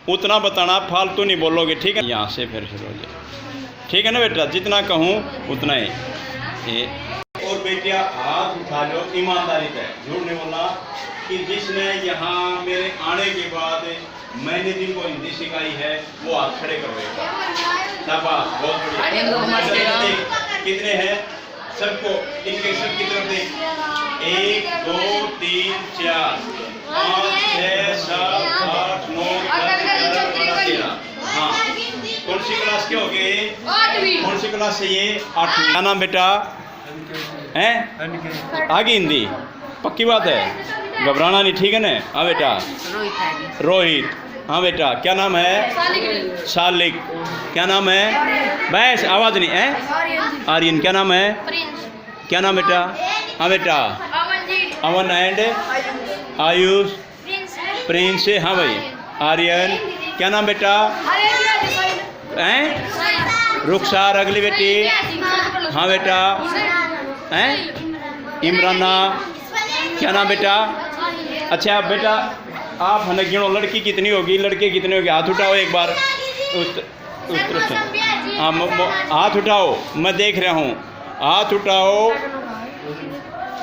उतना बताना, फालतू नहीं बोलोगे, ठीक है। यहाँ से फिर शुरू हो जाए, ठीक है ना बेटा, जितना कहूँ उतना ही। और बेटिया हाथ उठा लो ईमानदारी से, झूठ नहीं बोलना। कि जिसने यहाँ मेरे आने के बाद मैंने जिनको हिंदी सिखाई है वो हाथ खड़े करोगे। शाबाश, बहुत बढ़िया। कितने हैं सबको, इनके सब की तरफ देख, 1 2 3 4 5 6 7 8 9 10 11 12 13। हाँ, कौन सी क्लास के हो गए? 8वीं। कौन सी क्लास से ये? 8वीं। क्या नाम बेटा हैं? आगे हिंदी पक्की बात है, घबराना नहीं, ठीक है ना। हाँ बेटा, रोहित। हाँ बेटा, क्या नाम है? सालिक। क्या नाम है? बस आवाज़ नहीं है। आर्यन। क्या नाम है? क्या नाम बेटा? हाँ बेटा, अमन एंड आयुष, प्रिंस। हाँ भाई, आर्यन। क्या नाम बेटा? हैं? रुखसार। अगली बेटी। हाँ बेटा, हैं? इमराना। क्या नाम बेटा? अच्छा बेटा, आप हमें गिनो, लड़की कितनी होगी, लड़के कितने होगी? हाथ उठाओ एक बार, उस तरफ से। हाँ, हाथ उठाओ, मैं देख रहा हूँ, हाथ उठाओ।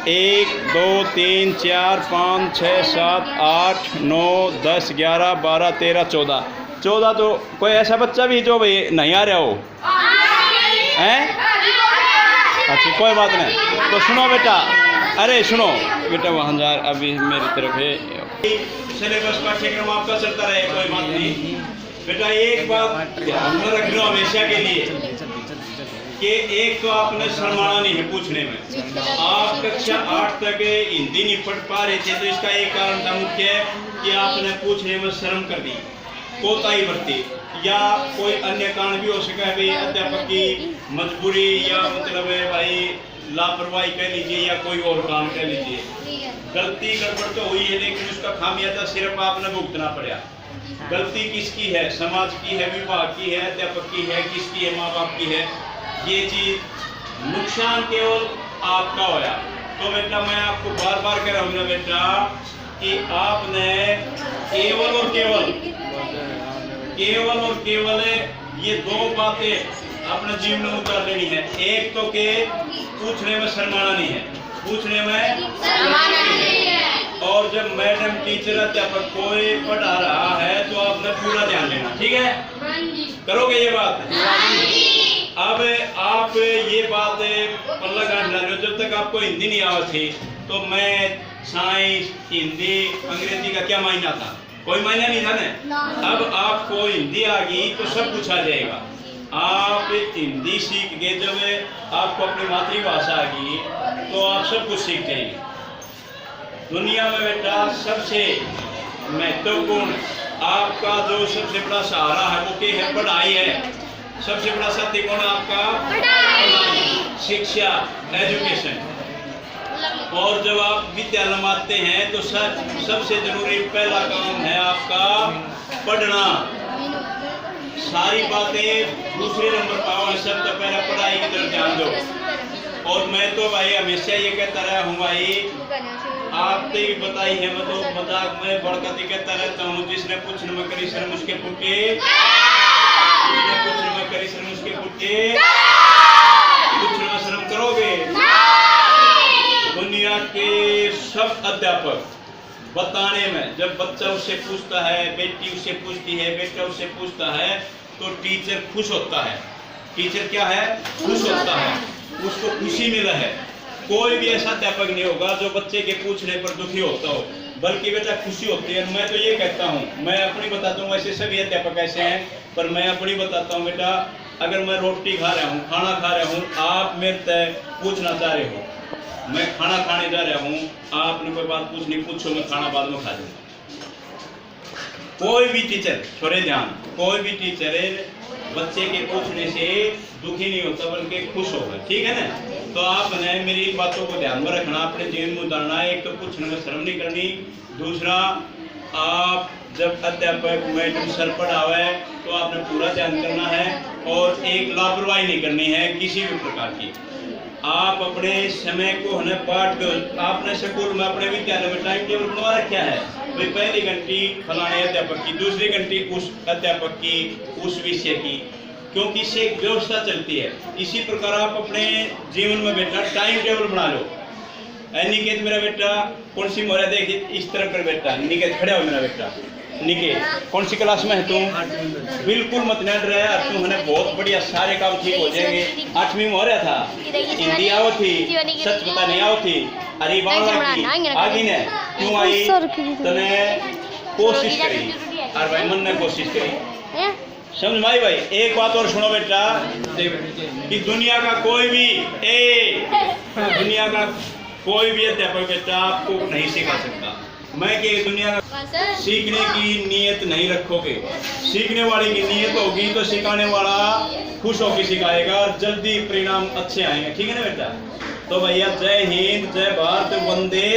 1 2 3 4 5 6 7 8 9 10 11 12 13 14। 14 तो कोई ऐसा बच्चा भी जो भाई नहीं आ रहा हो हैं? अच्छा, कोई बात नहीं। तो सुनो बेटा, अरे सुनो बेटा, वहाँ जा, अभी मेरी तरफ है। सिलेबस पाठ्यक्रम आपका चलता रहे, कोई बात नहीं बेटा। एक बात ध्यान में रख लो हमेशा के लिए कि एक तो आपने शर्माना नहीं है पूछने में। आप कक्षा 8 तक हिंदी नहीं पढ़ पा रहे थे, तो इसका एक कारण था मुख्य कि आपने पूछने में शर्म कर दी, कोताही बरती, या कोई अन्य कारण भी हो सका है भाई, अध्यापक की मजबूरी, या मतलब है भाई लापरवाही कह लीजिए, या कोई और काम कह लीजिए। गलती गड़बड़ तो हुई है, लेकिन उसका खामियाजा सिर्फ आपने भुगतना पड़ा। गलती किसकी है? समाज की है, विभाग की है, अध्यापक की है, किसकी है? माँ बाप की है। ये चीज नुकसान केवल आपका होया। तो बेटा मैं आपको बार बार कह रहा हूँ ना बेटा, कि आपने केवल और केवल ये 2 बातें अपने जीवन में उतार लेनी है। एक तो के पूछने में शर्माना नहीं है, पूछने में शर्माना नहीं है। और जब मैडम, टीचर, अध्यापक कोई पढ़ा रहा है तो आपने पूरा ध्यान लेना, ठीक है? करोगे ये बात? अब आप ये बात पल्ला गांठ लो, जब तक आपको हिंदी नहीं आती थी तो मैथ, साइंस, हिंदी, अंग्रेजी का क्या मायना था? कोई मायना नहीं था ना। अब आपको हिंदी आ गई तो सब कुछ आ जाएगा। आप हिंदी सीख गए, जब आपको अपनी मातृभाषा आ गई तो आप सब कुछ सीख जाएंगे। दुनिया में बेटा सबसे महत्वपूर्ण आपका जो सबसे बड़ा सहारा है वो क्या है? पढ़ाई है। सबसे बड़ा सत्य कौन है आपका? पढ़ाई, शिक्षा, एजुकेशन। और जब आप विद्यालय में आते हैं तो सबसे जरूरी पहला काम है आपका पढ़ना। सारी बातें दूसरे नंबर पाओ, सबसे पहले पढ़ाई की तरफ ध्यान दो। और मैं तो भाई हमेशा ये कहता रहा हूँ भाई, आपने भी बताई है, मैं तो मजाक में बड़कती कहता रहता हूँ, जिसने पूछने में करी शर्म उसके पुट्टे, जिसने पूछने में करी शर्म उसके पुट्टे, पूछने में शर्म करोगे? दुनिया के सब अध्यापक बताने में, जब बच्चा उससे पूछता है, बेटी उससे पूछती है, बेटा उससे पूछता है, तो टीचर खुश होता है। टीचर क्या है? खुश होता है, उसको खुशी मिला है। कोई भी ऐसा अध्यापक नहीं होगा जो बच्चे के पूछने पर दुखी होता हो, बल्कि बेटा खुशी होती है। मैं तो ये कहता हूँ, मैं अपनी बताता हूँ, वैसे सभी अध्यापक ऐसे हैं, पर मैं अपनी बताता हूँ बेटा, अगर मैं रोटी खा रहा हूँ, खाना खा रहा हूँ, आप मेरे से पूछना चाह रहे हो, मैं खाना खाने जा रहा हूँ, आपने कोई बात पूछनी, पूछो, मैं खाना बाद में खा लूँगा। कोई भी टीचर, छोड़े ध्यान, कोई भी टीचर बच्चे के पूछने से दुखी नहीं होता, बल्कि खुश होगा, ठीक है ना? तो आपने मेरी बातों को ध्यान में रखना, अपने जीवन में उतारना। एक तो पूछने में शर्म नहीं करनी, दूसरा आप जब अध्यापक, मैडम, सर पढ़ावे तो आपने पूरा ध्यान करना है, और एक लापरवाही नहीं करनी है किसी भी प्रकार की। आप अपने समय को है बांट कर आपने स्कूल में अपने विद्यालय में टाइम टेबल बनवा रखा है भाई पहली घंटी फलाने अध्यापक की, दूसरी घंटी उस अध्यापक की, उस विषय की, क्योंकि इससे एक व्यवस्था चलती है। इसी प्रकार आप अपने जीवन में बेटा टाइम टेबल बना लो। निकेत मेरा बेटा कौन सी मोहरा देखिए इस तरह कर बेटा, निकेत खड़ा हो मेरा बेटा। निकेत कौन सी क्लास में है तुम? बिल्कुल मत न डरे यार, तुम है बहुत बढ़िया, सारे काम ठीक हो जाएंगे। 8वीं में हो रहा था, हिंदी आओ थी, सच पता नहीं आओ थी, अरे बांग्ला आगे ने क्यों आई? तने कोशिश करी और भाई मन ने कोशिश करी, समझ भाई। भाई एक बात और सुनो बेटा कि दुनिया का कोई भी दुनिया का कोई भी अध्यापक बेटा आपको नहीं सिखा सकता। मैं कि दुनिया का सीखने की नीयत नहीं रखोगे, सीखने वाले की नीयत होगी तो सिखाने वाला खुश होकर सिखाएगा और जल्दी परिणाम अच्छे आएंगे। ठीक है ना बेटा? तो भैया जय हिंद, जय भारत, वंदे